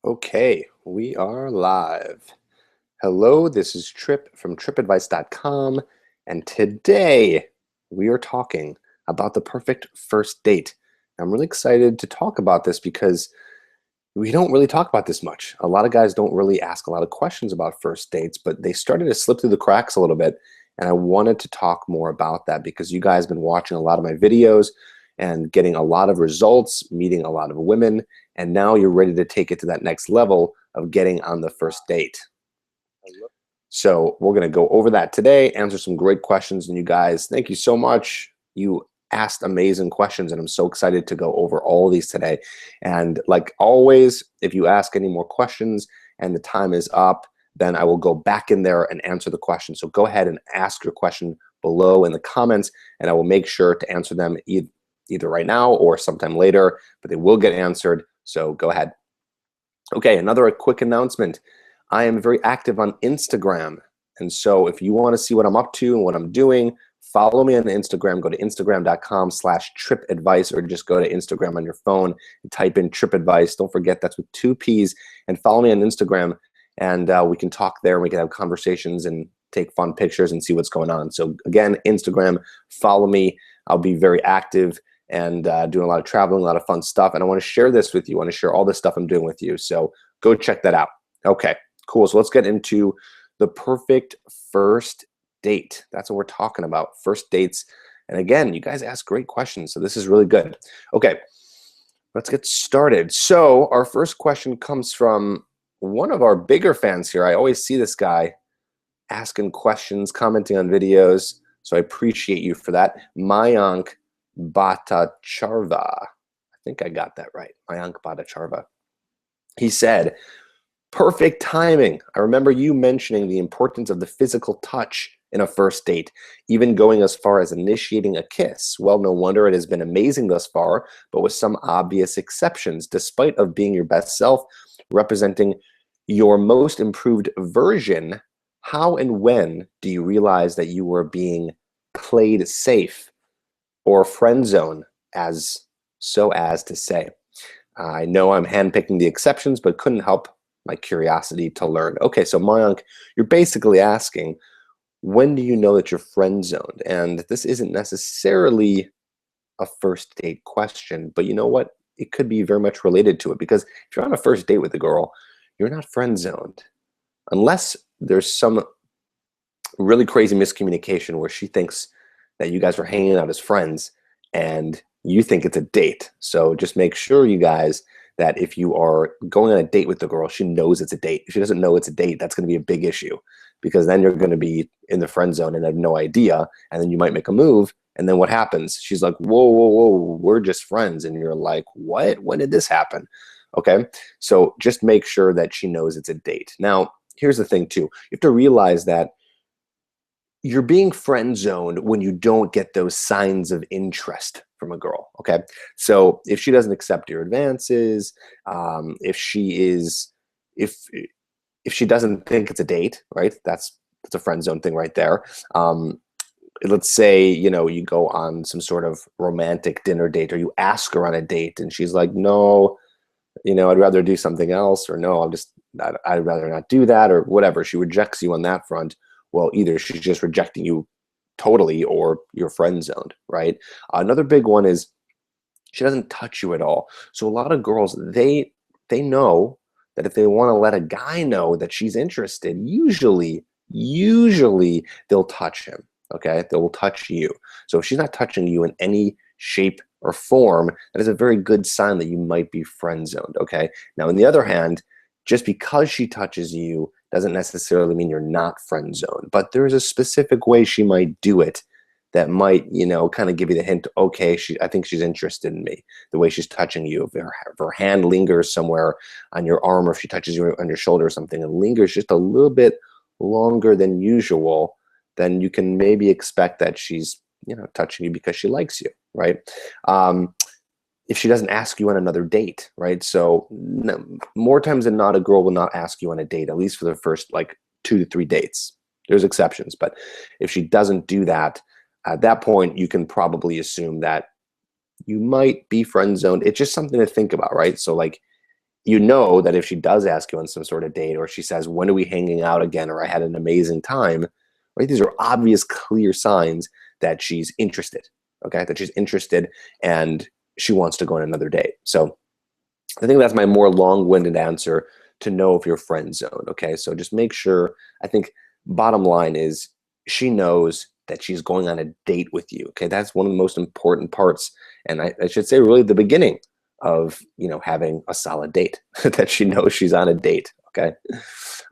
Okay, we are live. Hello, this is Trip from tripadvice.com, and today we are talking about the perfect first date. I'm really excited to talk about this because we don't really talk about this much. A lot of guys don't really ask a lot of questions about first dates, but they started to slip through the cracks a little bit, and I wanted to talk more about that because you guys have been watching a lot of my videos and getting a lot of results, meeting a lot of women, and now you're ready to take it to that next level of getting on the first date. So we're going to go over that today, answer some great questions. And you guys, thank you so much. You asked amazing questions, and I'm so excited to go over all of these today. And like always, if you ask any more questions and the time is up, then I will go back in there and answer the question. So go ahead and ask your question below in the comments, and I will make sure to answer them either right now or sometime later, but they will get answered. So go ahead. Okay, another quick announcement. I am very active on Instagram. And so if you want to see what I'm up to and what I'm doing, follow me on Instagram. Go to instagram.com/tripadvice, or just go to Instagram on your phone and type in TripAdvice. Don't forget that's with 2 P's. And follow me on Instagram, and we can talk there. And we can have conversations and take fun pictures and see what's going on. So again, Instagram, follow me. I'll be very active and doing a lot of traveling, a lot of fun stuff. And I want to share this with you. I want to share all this stuff I'm doing with you. So go check that out. Okay, cool. So let's get into the perfect first date. That's what we're talking about, first dates. And again, you guys ask great questions, so this is really good. Okay, let's get started. So our first question comes from one of our bigger fans here. I always see this guy asking questions, commenting on videos, so I appreciate you for that. Mayank Bhattacharva. I think I got that right. Mayank Bhattacharva. He said, perfect timing. I remember you mentioning the importance of the physical touch in a first date, even going as far as initiating a kiss. Well, no wonder it has been amazing thus far, but with some obvious exceptions, despite of being your best self, representing your most improved version. How and when do you realize that you were being played safe or friend zone, as to say? I know I'm handpicking the exceptions, but couldn't help my curiosity to learn. Okay, so Mayank, you're basically asking, when do you know that you're friend zoned? And this isn't necessarily a first date question, but you know what? It could be very much related to it, because if you're on a first date with a girl, you're not friend zoned unless there's some really crazy miscommunication where she thinks that you guys are hanging out as friends and you think it's a date. So just make sure, you guys, that if you are going on a date with the girl, she knows it's a date. If she doesn't know it's a date, that's going to be a big issue, because then you're going to be in the friend zone and have no idea, and then you might make a move, and then what happens? She's like, whoa, whoa, whoa, we're just friends, and you're like, what? When did this happen? Okay, so just make sure that she knows it's a date. Now, here's the thing too. You have to realize that you're being friend zoned when you don't get those signs of interest from a girl. Okay, so if she doesn't accept your advances, if she doesn't think it's a date, right? That's a friend zone thing right there. Let's say, you know, you go on some sort of romantic dinner date, or you ask her on a date and she's like, no, you know, I'd rather do something else, or no, I'd rather not do that, or whatever. She rejects you on that front. Well, either she's just rejecting you totally, or you're friend zoned, right? Another big one is she doesn't touch you at all. So a lot of girls, they know that if they want to let a guy know that she's interested, usually they'll touch him. Okay, they will touch you. So if she's not touching you in any shape or form, that is a very good sign that you might be friend zoned. Okay, now on the other hand, just because she touches you doesn't necessarily mean you're not friend zoned, but there's a specific way she might do it that might, you know, kind of give you the hint, okay, I think she's interested in me. The way she's touching you, if her hand lingers somewhere on your arm, or if she touches you on your shoulder or something and lingers just a little bit longer than usual, then you can maybe expect that she's, you know, touching you because she likes you, right? If she doesn't ask you on another date, right? So more times than not, a girl will not ask you on a date, at least for the first like 2 to 3 dates. There's exceptions, but if she doesn't do that, at that point, you can probably assume that you might be friend zoned. It's just something to think about, right? So like, you know that if she does ask you on some sort of date, or she says, when are we hanging out again, or I had an amazing time, right? These are obvious, clear signs that she's interested, okay? That she's interested and she wants to go on another date. So I think that's my more long-winded answer to know if you're friend zoned, okay? So just make sure, I think bottom line is she knows that she's going on a date with you, okay? That's one of the most important parts. And I should say really the beginning of, having a solid date, that she knows she's on a date, okay?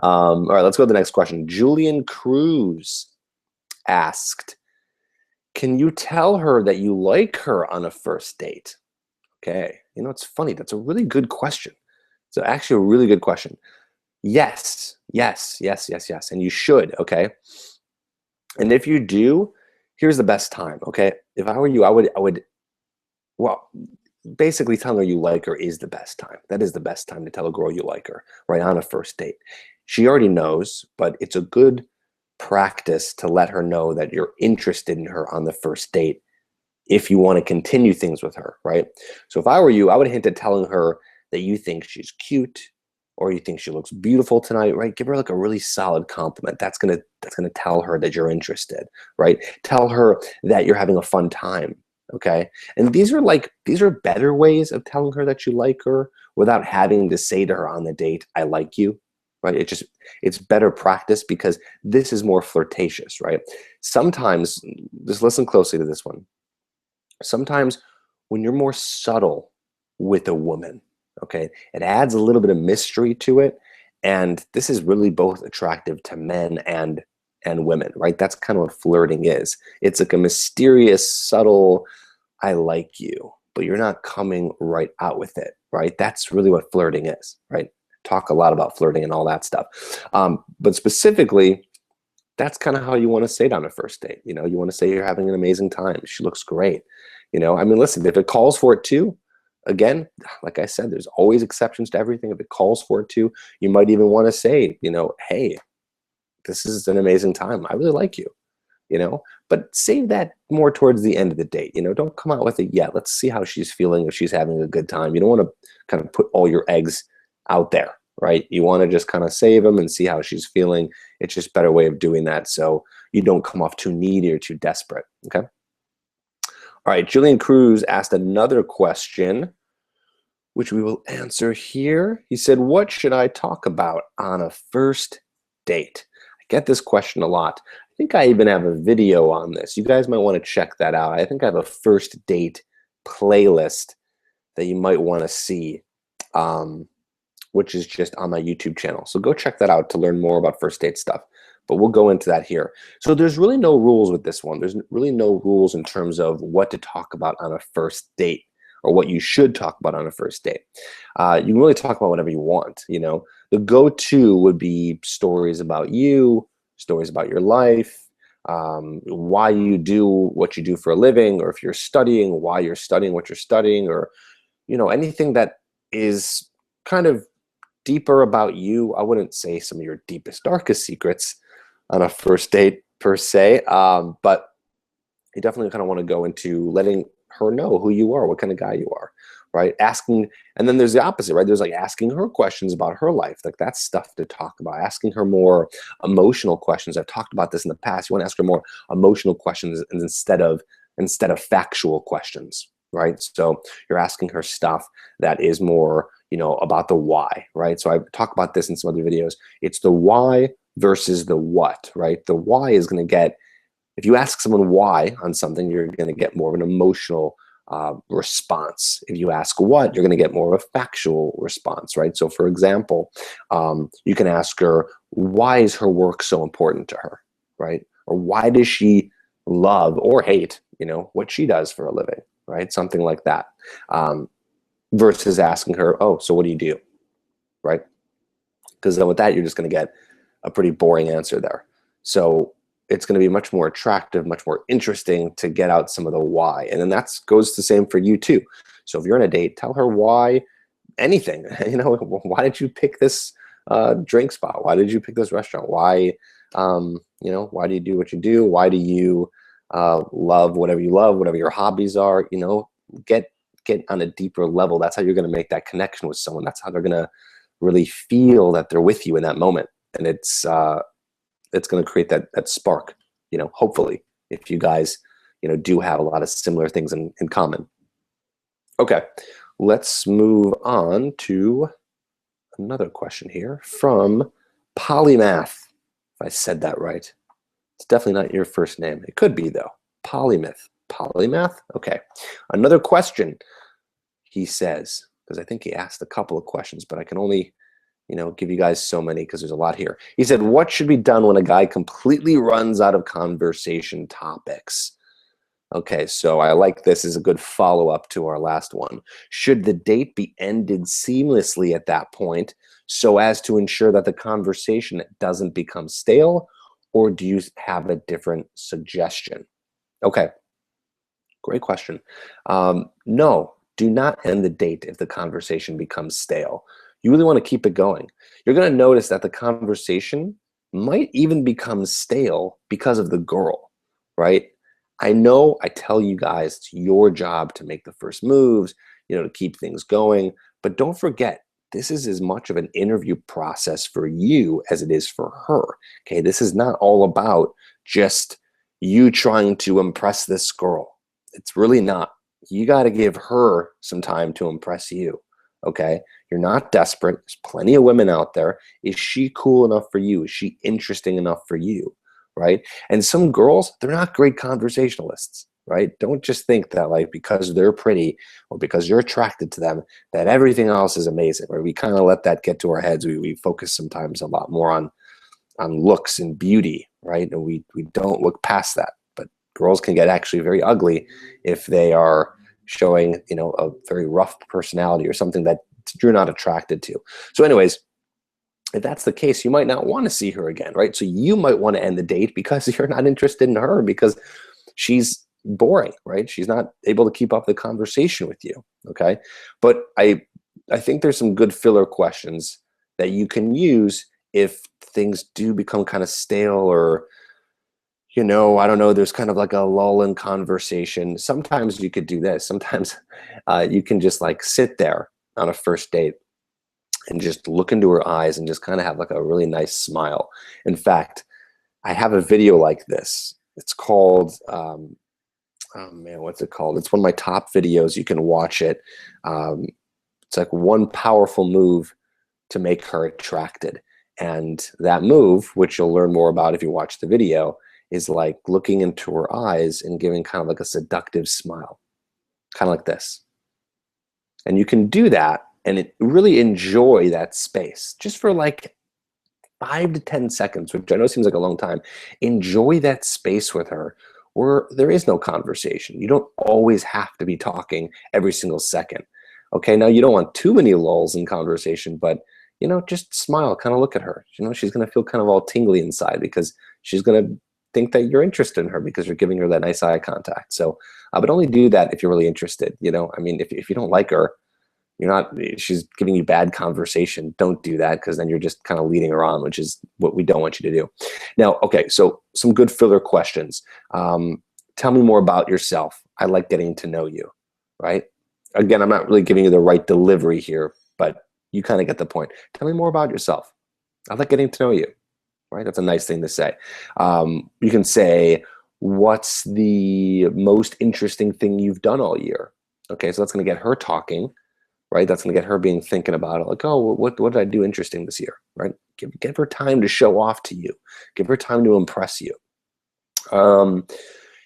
All right, let's go to the next question. Julian Cruz asked, can you tell her that you like her on a first date? Okay, it's funny. That's a really good question. It's actually a really good question. Yes, yes, yes, yes, yes. And you should, okay? And if you do, here's the best time, okay? If I were you, well, basically telling her you like her is the best time. That is the best time to tell a girl you like her, right, on a first date. She already knows, but it's a good practice to let her know that you're interested in her on the first date if you want to continue things with her, right? So if I were you, I would hint at telling her that you think she's cute or you think she looks beautiful tonight, right? Give her like a really solid compliment. That's gonna tell her that you're interested, right? Tell her that you're having a fun time, okay? And these are better ways of telling her that you like her without having to say to her on the date, I like you, right? It's better practice because this is more flirtatious, right? Sometimes, just listen closely to this one. Sometimes when you're more subtle with a woman, okay, it adds a little bit of mystery to it. And this is really both attractive to men and women, right? That's kind of what flirting is. It's like a mysterious, subtle, I like you, but you're not coming right out with it, right? That's really what flirting is, right? Talk a lot about flirting and all that stuff. But specifically, that's kind of how you want to say it on a first date. You want to say you're having an amazing time. She looks great. I mean, listen, if it calls for it too, again, like I said, there's always exceptions to everything. If it calls for it too, you might even want to say, hey, this is an amazing time. I really like you, but save that more towards the end of the date. Don't come out with it yet. Let's see how she's feeling, if she's having a good time. You don't want to kind of put all your eggs out there, right? You want to just kind of save them and see how she's feeling. It's just a better way of doing that so you don't come off too needy or too desperate, okay? All right, Julian Cruz asked another question, which we will answer here. He said, what should I talk about on a first date? I get this question a lot. I think I even have a video on this. You guys might want to check that out. I think I have a first date playlist that you might want to see, which is just on my YouTube channel. So go check that out to learn more about first date stuff. But we'll go into that here. So there's really no rules with this one. There's really no rules in terms of what to talk about on a first date or what you should talk about on a first date. You can really talk about whatever you want. The go-to would be stories about you, stories about your life, why you do what you do for a living, or if you're studying, why you're studying what you're studying, or anything that is kind of deeper about you. I wouldn't say some of your deepest, darkest secrets on a first date per se, but you definitely kind of want to go into letting her know who you are, what kind of guy you are, right? Asking, and then there's the opposite, right? There's like asking her questions about her life. Like that's stuff to talk about. Asking her more emotional questions. I've talked about this in the past. You want to ask her more emotional questions instead of factual questions, right? So you're asking her stuff that is more, about the why, right? So I talk about this in some other videos. It's the why versus the what, right? The why is going to get, if you ask someone why on something, you're going to get more of an emotional response. If you ask what, you're going to get more of a factual response, right? So for example, you can ask her, why is her work so important to her, right? Or why does she love or hate, what she does for a living, right? Something like that. Versus asking her, oh, so what do you do, right? Because then with that, you're just going to get a pretty boring answer there. So it's going to be much more attractive, much more interesting to get out some of the why. And then that goes the same for you too. So if you're on a date, tell her why anything. Why did you pick this drink spot? Why did you pick this restaurant? Why, why do you do what you do? Why do you love whatever you love, whatever your hobbies are? get on a deeper level. That's how you're going to make that connection with someone. That's how they're going to really feel that they're with you in that moment. And it's going to create that spark, hopefully, if you guys, do have a lot of similar things in common. Okay, let's move on to another question here from Polymath. If I said that right. It's definitely not your first name. It could be, though. Polymath? Okay. Another question, he says, because I think he asked a couple of questions, but I can only, give you guys so many because there's a lot here. He said, what should be done when a guy completely runs out of conversation topics? Okay, so I like this as a good follow-up to our last one. Should the date be ended seamlessly at that point so as to ensure that the conversation doesn't become stale, or do you have a different suggestion? Okay, great question. No, do not end the date if the conversation becomes stale. You really want to keep it going. You're going to notice that the conversation might even become stale because of the girl, right? I know I tell you guys it's your job to make the first moves, to keep things going, but don't forget, this is as much of an interview process for you as it is for her, okay? This is not all about just you trying to impress this girl. It's really not. You got to give her some time to impress you, okay? You're not desperate. There's plenty of women out there. Is she cool enough for you? Is she interesting enough for you? Right? And some girls, they're not great conversationalists, right? Don't just think that like because they're pretty or because you're attracted to them that everything else is amazing, right? We kind of let that get to our heads. We focus sometimes a lot more on looks and beauty, right? And we don't look past that. But girls can get actually very ugly if they are showing, a very rough personality or something that you're not attracted to. So anyways, if that's the case, you might not want to see her again, right? So you might want to end the date because you're not interested in her because she's boring, right? She's not able to keep up the conversation with you, okay? But I think there's some good filler questions that you can use if things do become kind of stale or, I don't know, there's kind of like a lull in conversation. Sometimes you could do this. Sometimes you can just like sit there on a first date and just look into her eyes and just kind of have like a really nice smile. In fact, I have a video like this. It's called, oh man, what's it called? It's one of my top videos. You can watch it. It's like one powerful move to make her attracted. And that move, which you'll learn more about if you watch the video, is like looking into her eyes and giving kind of like a seductive smile, kind of like this. And you can do that and really enjoy that space just for like 5 to 10 seconds, which I know seems like a long time. Enjoy that space with her where there is no conversation. You don't always have to be talking every single second. Okay, now you don't want too many lulls in conversation, but just smile, kind of look at her. She's going to feel kind of all tingly inside because she's going to think that you're interested in her because you're giving her that nice eye contact. So, but only do that if you're really interested. I mean, if you don't like her, she's giving you bad conversation, don't do that because then you're just kind of leading her on, which is what we don't want you to do. Now, okay, so some good filler questions. Tell me more about yourself. I like getting to know you, right? Again, I'm not really giving you the right delivery here, but you kind of get the point. Tell me more about yourself. I like getting to know you, right? That's a nice thing to say. You can say, what's the most interesting thing you've done all year? Okay, so that's going to get her talking. Right, that's going to get her thinking about it. Like, oh, what did I do interesting this year? Right, give her time to show off to you. Give her time to impress you.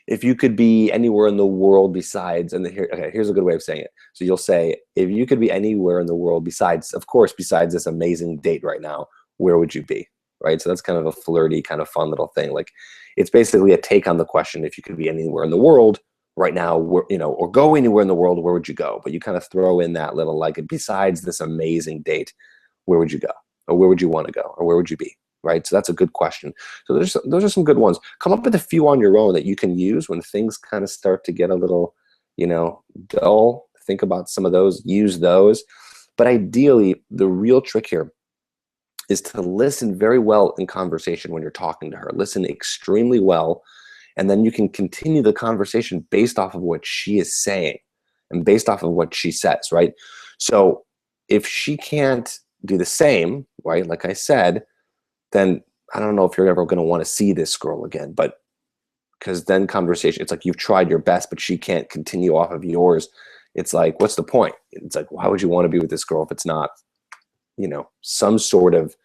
If you could be anywhere in the world besides, here's a good way of saying it. So you'll say, if you could be anywhere in the world besides this amazing date right now, where would you be? Right, so that's kind of a flirty, kind of fun little thing. Like, it's basically a take on the question. If you could be anywhere in the world right now, or go anywhere in the world, where would you go? But you kind of throw in that little, like, besides this amazing date, where would you go? Or where would you want to go? Or where would you be? Right? So that's a good question. So those are some good ones. Come up with a few on your own that you can use when things kind of start to get a little, dull. Think about some of those, use those. But ideally, the real trick here is to listen very well in conversation when you're talking to her. Listen extremely well. And then you can continue the conversation based off of what she is saying. and based off of what she says, right? So if she can't do the same, right, like I said, then I don't know if you're ever going to want to see this girl again. But because then conversation, it's like you've tried your best, but she can't continue off of yours. It's like, what's the point? It's like, why would you want to be with this girl if it's not, some sort of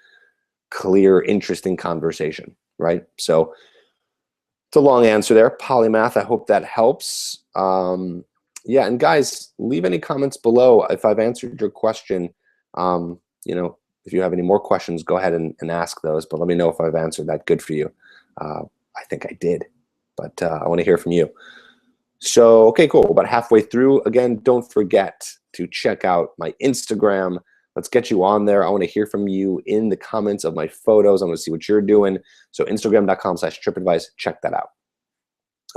clear, interesting conversation, right? So it's a long answer there. Polymath, I hope that helps. Yeah, and guys, leave any comments below if I've answered your question. If you have any more questions, go ahead and ask those, but let me know if I've answered that good for you. I think I did, but I want to hear from you. So, okay, cool. About halfway through. Again, don't forget to check out my Instagram. Let's get you on there. I want to hear from you in the comments of my photos. I want to see what you're doing. So Instagram.com/TripAdvice. Check that out.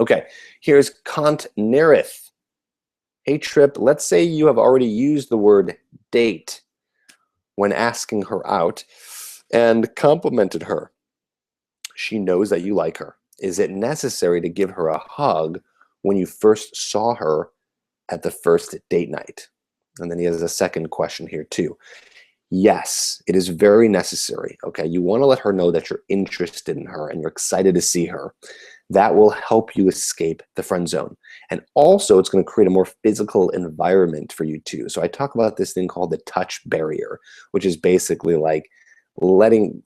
Okay, here's Kant Nerith. Hey, Trip, let's say you have already used the word date when asking her out and complimented her. She knows that you like her. Is it necessary to give her a hug when you first saw her at the first date night? And then he has a second question here too. Yes, it is very necessary. Okay, you want to let her know that you're interested in her and you're excited to see her. That will help you escape the friend zone. And also, it's going to create a more physical environment for you too. So I talk about this thing called the touch barrier, which is basically like breaking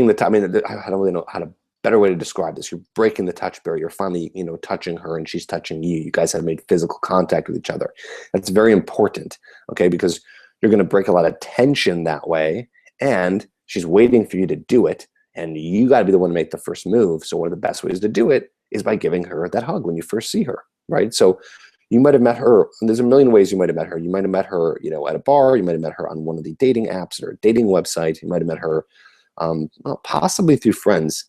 the touch. I mean, I don't really know how to better way to describe this. You're breaking the touch barrier. You're finally, touching her and she's touching you. You guys have made physical contact with each other. That's very important, okay, because you're going to break a lot of tension that way, and she's waiting for you to do it, and you got to be the one to make the first move. So one of the best ways to do it is by giving her that hug when you first see her, right? So you might have met her, and there's a million ways you might have met her. You might have met her, at a bar. You might have met her on one of the dating apps or a dating website. You might have met her possibly through friends.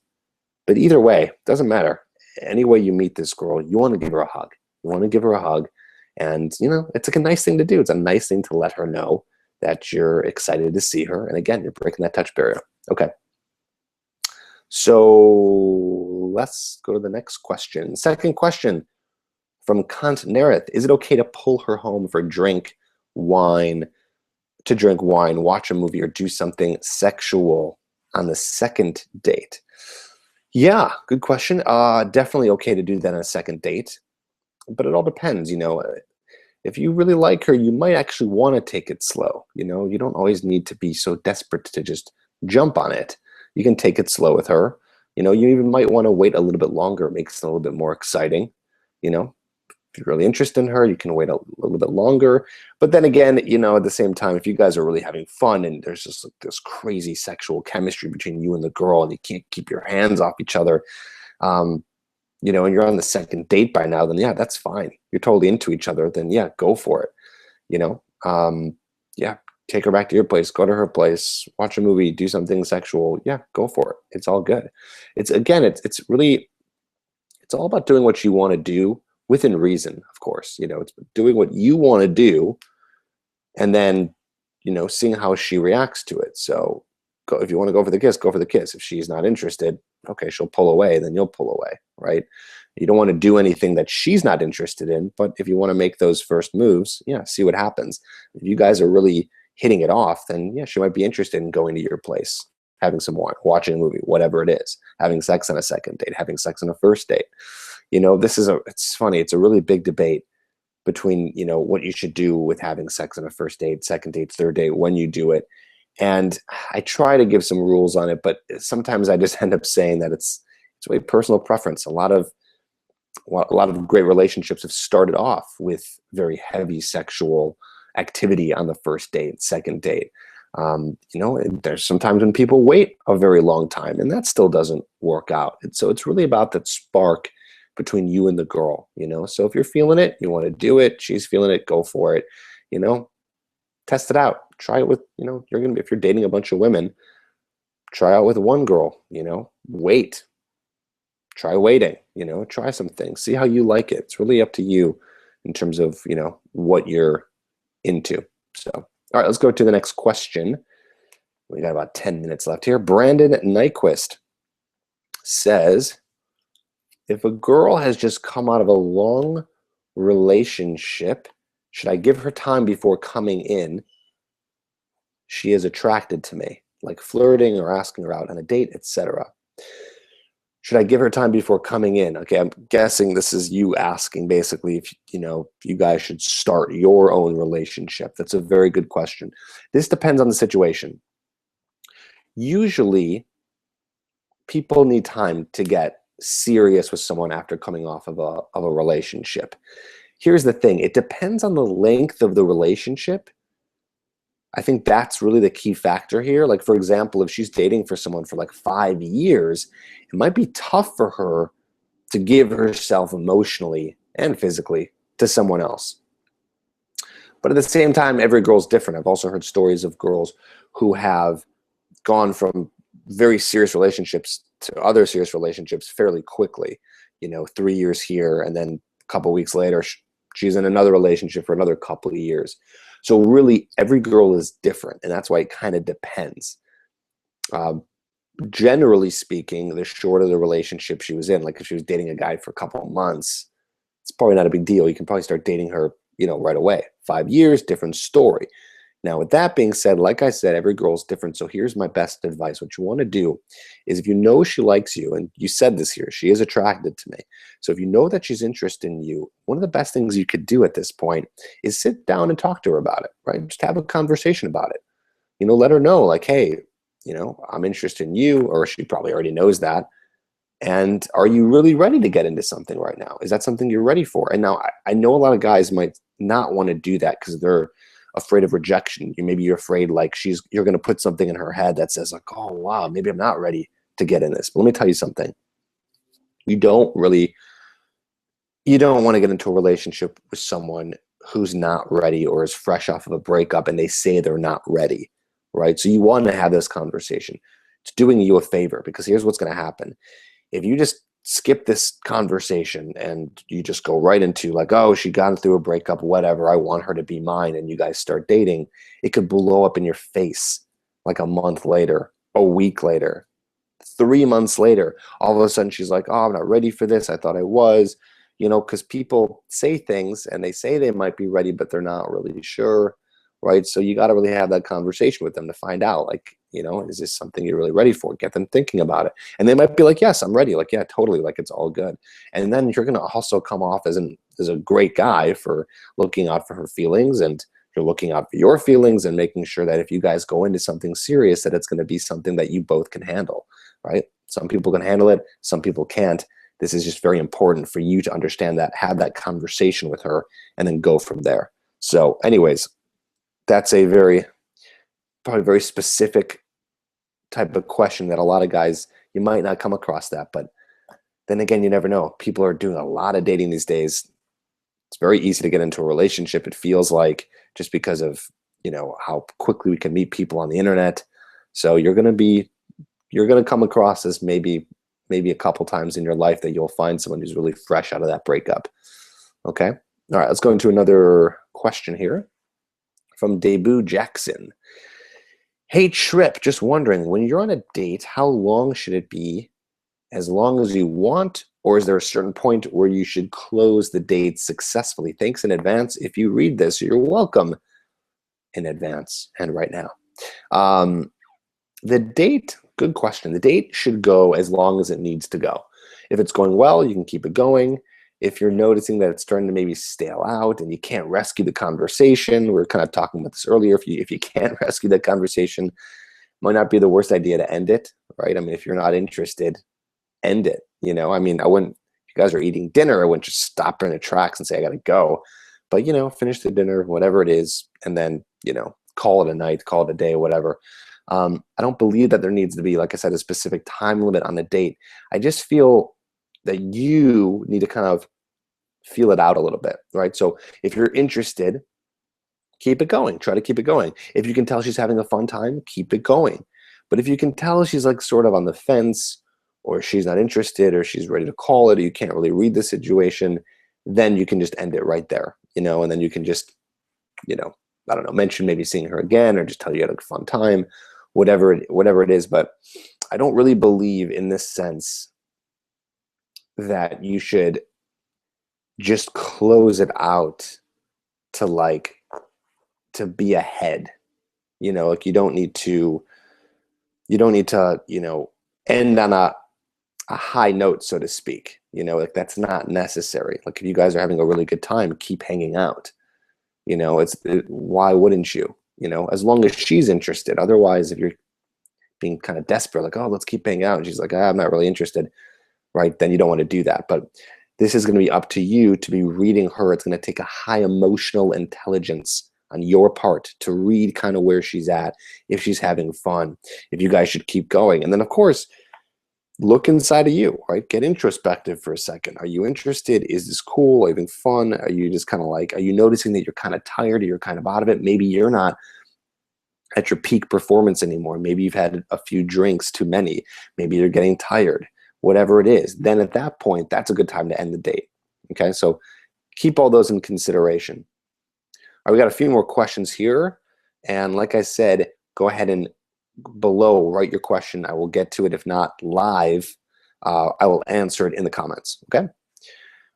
But either way, doesn't matter. Any way you meet this girl, you want to give her a hug. You want to give her a hug. And, it's like a nice thing to do. It's a nice thing to let her know that you're excited to see her. And again, you're breaking that touch barrier. Okay. So let's go to the next question. Second question from Kant Nerith. Is it okay to pull her home for drink wine, watch a movie, or do something sexual on the second date? Yeah, good question. Definitely okay to do that on a second date, but it all depends. If you really like her, you might actually want to take it slow. You don't always need to be so desperate to just jump on it. You can take it slow with her. You even might want to wait a little bit longer. It makes it a little bit more exciting. If you're really interested in her, you can wait a little bit longer. But then again, at the same time, if you guys are really having fun and there's just like this crazy sexual chemistry between you and the girl and you can't keep your hands off each other, and you're on the second date by now, then yeah, that's fine. You're totally into each other, then yeah, go for it. Yeah, take her back to your place, go to her place, watch a movie, do something sexual. Yeah, go for it. It's all good. It's all about doing what you want to do within reason, of course. It's doing what you want to do and then, seeing how she reacts to it. So if you want to go for the kiss, go for the kiss. If she's not interested, okay, she'll pull away, then you'll pull away, right? You don't want to do anything that she's not interested in, but if you want to make those first moves, yeah, see what happens. If you guys are really hitting it off, then yeah, she might be interested in going to your place, having some wine, watching a movie, whatever it is, having sex on a second date, having sex on a first date. It's funny, it's a really big debate between, what you should do with having sex on a first date, second date, third date, when you do it. And I try to give some rules on it, but sometimes I just end up saying that it's really personal preference. A lot of great relationships have started off with very heavy sexual activity on the first date, second date. There's sometimes when people wait a very long time and that still doesn't work out. And so it's really about that spark between you and the girl, So if you're feeling it, you want to do it, she's feeling it, go for it, test it out. Try it with, if you're dating a bunch of women, try out with one girl, wait. Try waiting, try some things. See how you like it. It's really up to you in terms of, what you're into. So, all right, let's go to the next question. We got about 10 minutes left here. Brandon Nyquist says, if a girl has just come out of a long relationship? Should I give her time before coming in? She is attracted to me, like flirting or asking her out on a date, etc. Should I give her time before coming in? Okay, I'm guessing this is you asking basically if you guys should start your own relationship. That's a very good question. This depends on the situation. Usually, people need time to get serious with someone after coming off of a relationship. Here's the thing, it depends on the length of the relationship. I think that's really the key factor here. Like, for example, if she's dating for someone for like 5 years, it might be tough for her to give herself emotionally and physically to someone else. But at the same time, every girl's different. I've also heard stories of girls who have gone from very serious relationships to other serious relationships fairly quickly. 3 years here, and then a couple weeks later, she's in another relationship for another couple of years. So really, every girl is different, and that's why it kind of depends. Generally speaking, the shorter the relationship she was in, like if she was dating a guy for a couple of months, it's probably not a big deal. You can probably start dating her, right away. 5 years, different story. Now, with that being said, like I said, every girl is different. So here's my best advice. What you want to do is, if you know she likes you, and you said this here, she is attracted to me. So if you know that she's interested in you, one of the best things you could do at this point is sit down and talk to her about it, right? Just have a conversation about it. Let her know, like, hey, I'm interested in you, or she probably already knows that. And are you really ready to get into something right now? Is that something you're ready for? And now I know a lot of guys might not want to do that because they're afraid of rejection. Maybe you're afraid like you're going to put something in her head that says like, oh, wow, maybe I'm not ready to get in this. But let me tell you something. You don't want to get into a relationship with someone who's not ready or is fresh off of a breakup and they say they're not ready, right? So you want to have this conversation. It's doing you a favor, because here's what's going to happen. If you just skip this conversation and you just go right into like, oh, she got through a breakup, whatever, I want her to be mine, and you guys start dating, it could blow up in your face like a month later, a week later, 3 months later. All of a sudden she's like, oh, I'm not ready for this. I thought I was, because people say things and they say they might be ready, but they're not really sure, right? So you got to really have that conversation with them to find out, like, is this something you're really ready for? Get them thinking about it. And they might be like, yes, I'm ready. Like, yeah, totally. Like, it's all good. And then you're going to also come off as a great guy for looking out for her feelings, and you're looking out for your feelings, and making sure that if you guys go into something serious, that it's going to be something that you both can handle, right? Some people can handle it. Some people can't. This is just very important for you to understand that, have that conversation with her, and then go from there. So anyways, that's probably very specific type of question that a lot of guys, you might not come across that. But then again, you never know. People are doing a lot of dating these days. It's very easy to get into a relationship, it feels like, just because of how quickly we can meet people on the internet. So you're going to come across as maybe a couple times in your life that you'll find someone who's really fresh out of that breakup. Okay. All right, let's go into another question here from Debut Jackson. Hey Trip, just wondering, when you're on a date, how long should it be? As long as you want, or is there a certain point where you should close the date successfully? Thanks in advance. If you read this, you're welcome in advance and right now. The date, good question. The date should go as long as it needs to go. If it's going well, you can keep it going. If you're noticing that it's starting to maybe stale out and you can't rescue the conversation, we were kind of talking about this earlier, if you can't rescue that conversation, it might not be the worst idea to end it, right? I mean, if you're not interested, end it. I mean, I wouldn't, if you guys are eating dinner, I wouldn't just stop her in the tracks and say, I got to go. But, finish the dinner, whatever it is, and then, call it a night, call it a day, whatever. I don't believe that there needs to be, like I said, a specific time limit on the date. I just feel that you need to kind of feel it out a little bit, right? So if you're interested, keep it going. Try to keep it going. If you can tell she's having a fun time, keep it going. But if you can tell she's like sort of on the fence, or she's not interested, or she's ready to call it, or you can't really read the situation, then you can just end it right there, and then you can just, I don't know, mention maybe seeing her again, or just tell you had a fun time, whatever it is. But I don't really believe in this sense that you should just close it out to to be ahead. Like you don't need to, end on a high note, so to speak. Like that's not necessary. Like if you guys are having a really good time, keep hanging out. Why wouldn't you? As long as she's interested. Otherwise, if you're being kind of desperate, like, oh, let's keep hanging out, and she's like, I'm not really interested, right? Then you don't want to do that. But this is going to be up to you to be reading her. It's going to take a high emotional intelligence on your part to read kind of where she's at, if she's having fun, if you guys should keep going. And then, of course, look inside of you, right? Get introspective for a second. Are you interested? Is this cool? Are you having fun? Are you just kind of like, are you noticing that you're kind of tired or you're kind of out of it? Maybe you're not at your peak performance anymore. Maybe you've had a few drinks too many. Maybe you're getting tired, whatever it is. Then at that point, that's a good time to end the date. Okay, so keep all those in consideration. All right, we got a few more questions here. And like I said, go ahead and below write your question. I will get to it. If not live, I will answer it in the comments. Okay.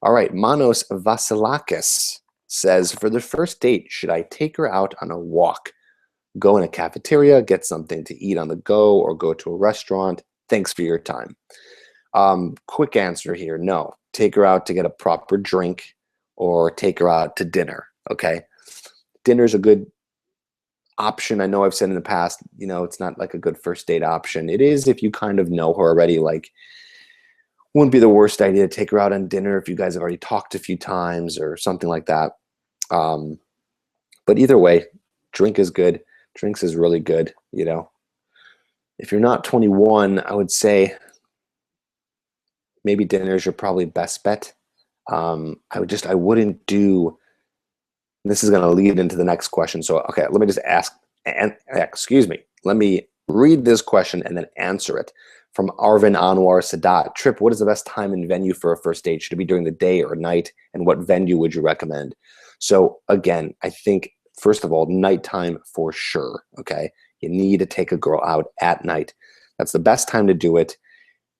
All right. Manos Vasilakis says, for the first date, should I take her out on a walk, go in a cafeteria, get something to eat on the go, or go to a restaurant? Thanks for your time. Quick answer here. No. Take her out to get a proper drink or take her out to dinner. Okay. Dinner's a good option. I know I've said in the past, it's not like a good first date option. It is if you kind of know her already. Like, wouldn't be the worst idea to take her out on dinner if you guys have already talked a few times or something like that. But either way, drink is good. Drinks is really good. If you're not 21, I would say maybe dinner is your probably best bet. I wouldn't do. This is going to lead into the next question. So, okay, let me just ask, and excuse me, let me read this question and then answer it. From Arvin Anwar Sadat. Trip, what is the best time and venue for a first date? Should it be during the day or night? And what venue would you recommend? So again, I think, first of all, nighttime for sure, okay? You need to take a girl out at night. That's the best time to do it.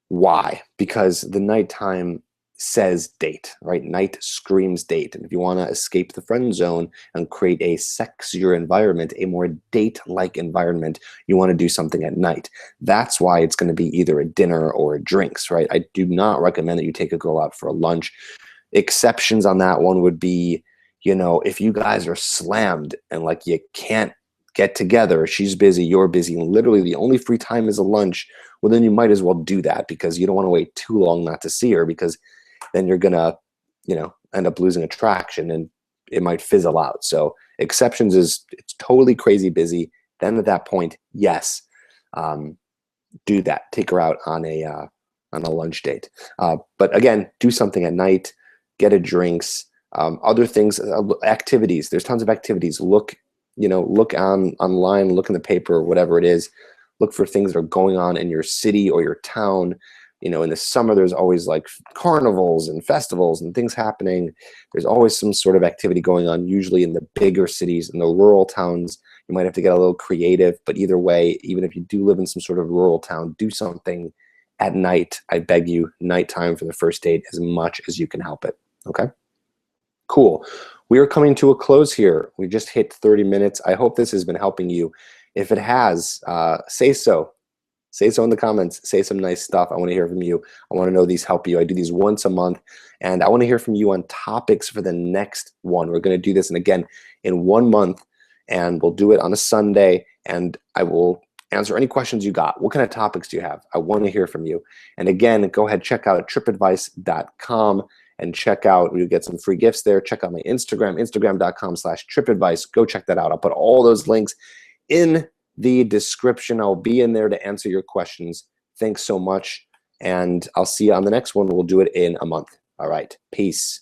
Why? Because the nighttime says date, right? Night screams date. And if you want to escape the friend zone and create a sexier environment, a more date-like environment, you want to do something at night. That's why it's going to be either a dinner or a drinks, right? I do not recommend that you take a girl out for a lunch. Exceptions on that one would be, if you guys are slammed and like you can't get together, she's busy, you're busy, and literally the only free time is a lunch, well, then you might as well do that because you don't want to wait too long not to see her, because then you're gonna, end up losing attraction and it might fizzle out. So exceptions is it's totally crazy busy. Then at that point, yes, do that. Take her out on a lunch date. But again, do something at night. Get a drinks. Other things, activities. There's tons of activities. Look online. Look in the paper, whatever it is. Look for things that are going on in your city or your town. In the summer, there's always like carnivals and festivals and things happening. There's always some sort of activity going on, usually in the bigger cities. In the rural towns, you might have to get a little creative. But either way, even if you do live in some sort of rural town, do something at night. I beg you, nighttime for the first date as much as you can help it. Okay? Cool. We are coming to a close here. We just hit 30 minutes. I hope this has been helping you. If it has, say so. Say so in the comments. Say some nice stuff. I want to hear from you. I want to know these help you. I do these once a month, and I want to hear from you on topics for the next one. We're going to do this, and again, in 1 month, and we'll do it on a Sunday, and I will answer any questions you got. What kind of topics do you have? I want to hear from you. And again, go ahead, check out tripadvice.com and check out, you get some free gifts there. Check out my Instagram, instagram.com/tripadvice. Go check that out. I'll put all those links in the description. I'll be in there to answer your questions. Thanks so much, and I'll see you on the next one. We'll do it in a month. All right, peace.